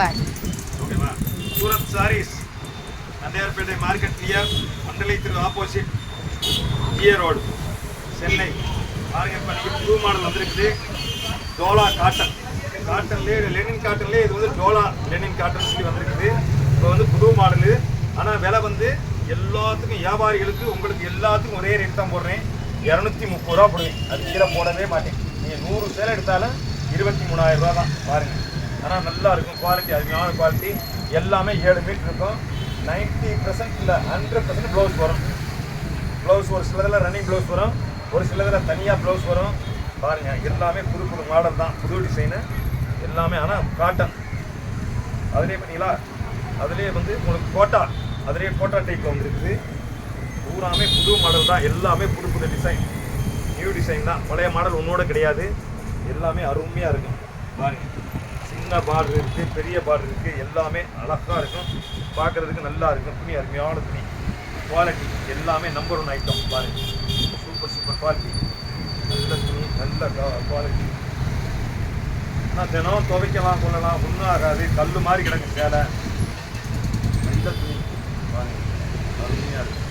பாய். ஓகேவா? Surat saris நந்தையார்பேட்டை market near Mandalay திரு opposite GA road Chennai. பாருங்க, இப்போ நீங்கள் புது மாடல் வந்திருக்குது. டோலா காட்டன், காட்டன்லேயே லெனின் காட்டன்லேயே இது வந்து டோலா லெனின் காட்டன் சொல்லி வந்திருக்குது. இப்போ வந்து புது மாடலு. ஆனால் விலை வந்து எல்லாத்துக்கும் வியாபாரிகளுக்கு உங்களுக்கு எல்லாத்துக்கும் ஒரே ரேட் தான் போடுறேன். 230 ரூபா போடுவேன். அது கீழே போடவே மாட்டேன். நீங்கள் 100 சேலை எடுத்தாலும் 23,000 ரூபா தான். பாருங்கள், ஆனால் நல்லா இருக்கும். குவாலிட்டி அருமையான குவாலிட்டி. எல்லாமே 7 மீட்டர் இருக்கும். 90% இல்லை 100% ப்ளவுஸ் வரும். ப்ளவுஸ் ஒரு சிலதில் ரன்னிங் ப்ளவுஸ் வரும், ஒரு சிலதில் தனியாக ப்ளவுஸ் வரும். பாருங்கள், எல்லாமே புது புது மாடல் தான், புது டிசைனு எல்லாமே. ஆனால் காட்டன் அதிலே பார்த்தீங்களா, அதிலே வந்து உங்களுக்கு கோட்டா, அதிலே கோட்டா டைப்பில் வந்துருக்குது. பூராமே புது மாடல் தான். எல்லாமே புது புது டிசைன், நியூ டிசைன் தான். பழைய மாடல் ஒன்றோட கிடையாது. எல்லாமே அருமையாக இருக்கும். பாருங்கள், சின்ன பார்டர் இருக்குது, பெரிய பார்டர் இருக்குது. எல்லாமே அழகாக இருக்கும், பார்க்குறதுக்கு நல்லா இருக்கும். துணி அருமையான துணி, குவாலிட்டி எல்லாமே நம்பர் 1 ஐட்டம். பாருங்கள், சூப்பர் சூப்பர் குவாலிட்டி, நல்ல துணி, நல்ல குவாலிட்டி. ஆனால் தினம் துவைக்கலாம் கொள்ளலாம், ஒன்றும் ஆகாது. கல் மாதிரி கிடக்கு சேலை. நல்ல துணி பாருங்கள், அருமையாக இருக்கும்.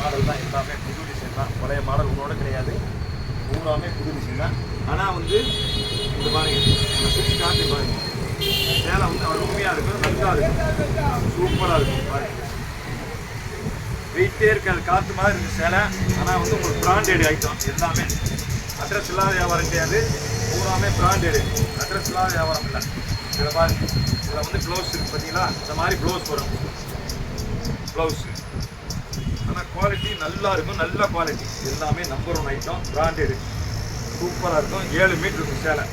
மாடல் தான், எல்லாமே புது டிசைன் தான். பழைய மாடல் ஒன்றோட கிடையாது, பூராமே புது டிசைன் தான். ஆனால் வந்து இது பாருங்க, சுற்றி காட்டி பாருங்க, சேலை வந்து அருமையாக இருக்கும், நல்லா இருக்கும், சூப்பராக இருக்கும். பாருங்க, வெயிட்டே இருக்காது, காற்று மாதிரி இருக்குது சேலை. ஆனால் வந்து உங்களுக்கு பிராண்டட் ஐட்டம் எல்லாமே. அட்ரஸ் இல்லாத வியாபாரம் கிடையாது, பூராமே பிராண்டடு. அட்ரஸ் இல்லாத வியாபாரம் இல்லை. இதில் பாருங்க, இதில் வந்து ப்ளவுஸ் இருக்குது பார்த்தீங்களா, இந்த மாதிரி ப்ளவுஸ் வரும். ப்ளவுஸு ஆனால் குவாலிட்டி நல்லா இருக்கும், நல்ல குவாலிட்டி. எல்லாமே நம்பர் 1 ஐட்டம், பிராண்டடு, சூப்பராக இருக்கும். 7 மீட்டர் இருக்கும் சேலை.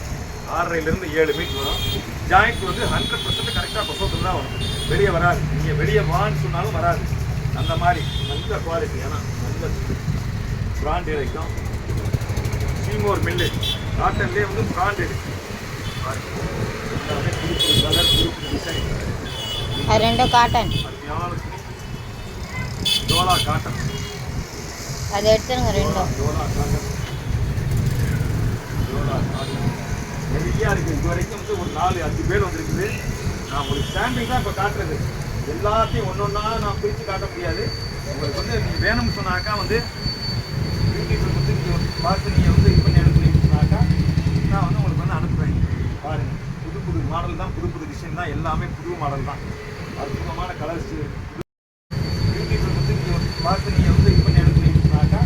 6.5லேருந்து 7 மீட்டர் வரும். ஜாயிண்ட் வந்து 100% கரெக்டாக கொசோத்தில் தான் வரும், வெளியே வராது. நீங்கள் வெளியே வான்னு சொன்னாலும் வராது. அந்த மாதிரி நல்ல குவாலிட்டி. ஆனால் நல்ல பிராண்டட் ஐட்டம். சீமோர் மில்லு காட்டன்லேயே வந்து பிராண்டடு. எல்லாமே புது புது கலர், புது புது டிசைன். அது ரெண்டும் காட்டன். அருமையான துணி, டோலா காட்டன். அதை எடுத்துருங்க ரெண்டும். டோலா காட்டன், டோலா காட்டன் நிறையா இருக்குது. இது வரைக்கும் வந்து ஒரு 4-5 பேர் வந்துருக்குது. நான் உங்களுக்கு ஸ்டாண்டிங் தான் இப்போ காட்டுறது. எல்லாத்தையும் ஒன்று ஒன்றா நான் பிரித்து காட்ட முடியாது. உங்களுக்கு வந்து நீங்கள் வேணும்னு சொன்னாக்கா வந்து யூடியூப்பில் வந்து நீங்கள் பார்த்து நீங்கள் வந்து இது பண்ணி அனுப்புனீங்கன்னு சொன்னாக்கா நான் வந்து உங்களுக்கு வந்து அனுப்புவேன். பாருங்கள், புது புது மாடல் தான், புது புது டிசைன் தான். எல்லாமே புது மாடல் தான், அற்புதமான கலர்ஸு. யூடியூப்பில் வந்து நீங்கள் பார்த்து நீங்கள் வந்து இது பண்ணி அனுப்புனீங்கன்னு சொன்னாக்கா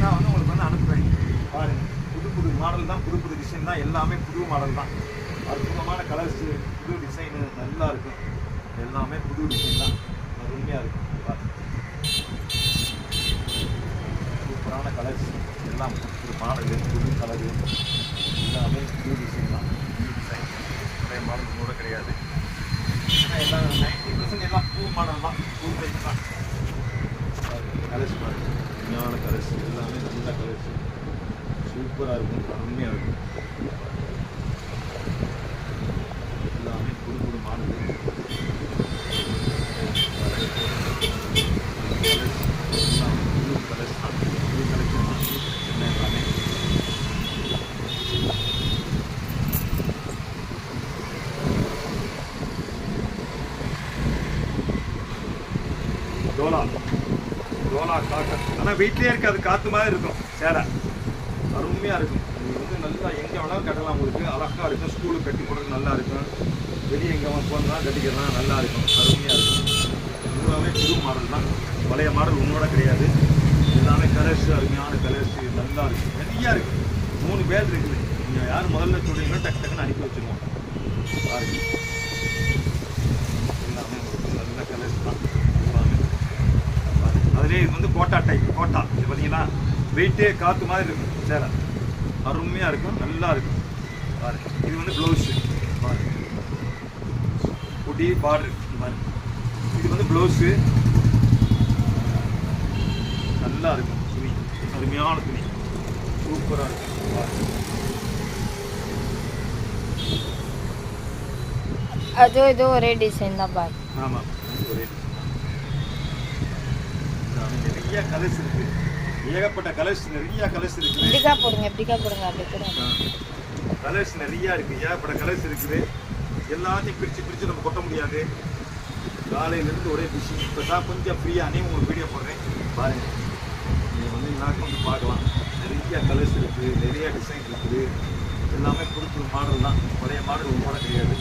நான் வந்து உங்களுக்கு வந்து அனுப்புவேன். பாருங்கள், புது புது மாடல் தான், புது புது டிசைன் தான். எல்லாமே புது மாடல் தான், அற்புதமான கலர்ஸு, புது டிசைனு நல்லா இருக்கும். எல்லாமே புது டிசைன் தான், அருமையாக இருக்கும். சூப்பரான கலர்ஸ், எல்லாம் புது மாடலு, புது கலரு, எல்லாமே புது டிசைன் தான். புது டிசைன், பழைய மாடல் கூட கிடையாது. ஆனால் எல்லாம் 90% எல்லாம் புது மாடல் தான், புது டைப் தான். கலர்ஸ் பாருங்கள், அருமையான கலர்ஸ், எல்லாமே நல்ல கலர்ஸ், சூப்பராக இருக்கும், அருமையாக இருக்கும். எல்லாமே புது புது மாடல். டோலா, டோலா காட்டன். ஆனால் வீட்டிலே இருக்காது, காற்று மாதிரி இருக்கும் சேலை, அருமையாக இருக்கும். இது வந்து நல்லா எங்கே வேணாலும் கட்டலாம். உங்களுக்கு அழகாக இருக்கும், ஸ்கூலுக்கு கட்டி போடுறது நல்லா இருக்கும். வெளியே எங்கே போனால் கட்டிக்கலாம், நல்லா இருக்கும், அருமையாக இருக்கும். எல்லாமே புது மாடல் தான், பழைய மாடல் உன்னோட கிடையாது. எல்லாமே கலர்ஸ், அருமையான கலர்ஸ், நல்லா இருக்கும். நிறையா இருக்குது, 3 பேர் இருக்குது. நீங்கள் யார் முதல்ல சொல்கிறீங்களோ டக்கு டக்குன்னு அனுப்பி வச்சுருவோம். பாருங்க, எல்லாமே நல்ல கலர்ஸ் தான். எல்லாமே அதுலேயே இது வந்து கோட்டா டைப். கோட்டா இது பார்த்தீங்கன்னா வெயிட்டே காற்று மாதிரி இருக்கும் சேலை, அருமையாக இருக்கும், நல்லா இருக்கும். பாருங்க, இது வந்து ப்ளவுஸு. பாருங்க, குடி பார்டர் மாதிரி. இது வந்து ப்ளவுஸு, நல்லா இருக்கும் துணி, அருமையான துணி, சூப்பராக இருக்கும். பாருங்க, அது இது ஒரே டிசைன் தான் பாய். ஆமாம், ஒரே நிறைய கலர்ஸ் இருக்குது, ஏகப்பட்ட கலர்ஸ், நிறைய கலர்ஸ் இருக்குது. எப்படிக்கா போடுங்க, எப்படிக்கா போடுங்க, அப்படி போடுங்க. கலர்ஸ் நிறையா இருக்குது, ஏகப்பட்ட கலர்ஸ் இருக்குது. எல்லாத்தையும் பிரித்து நம்ம கொட்ட முடியாது. காலையிலேருந்து ஒரே பிஸி. இப்போ தான் கொஞ்சம் ஃப்ரீயாக அனைவரும் உங்களுக்கு வீடியோ போடுறேன் பாருங்கள். நீங்கள் வந்து எல்லாருக்கும் வந்து பார்க்கலாம். நிறைய கலர்ஸ் இருக்குது, நிறைய டிசைன் இருக்குது. எல்லாமே புது புது மாடல் தான், பழைய மாடல் போட கிடையாது.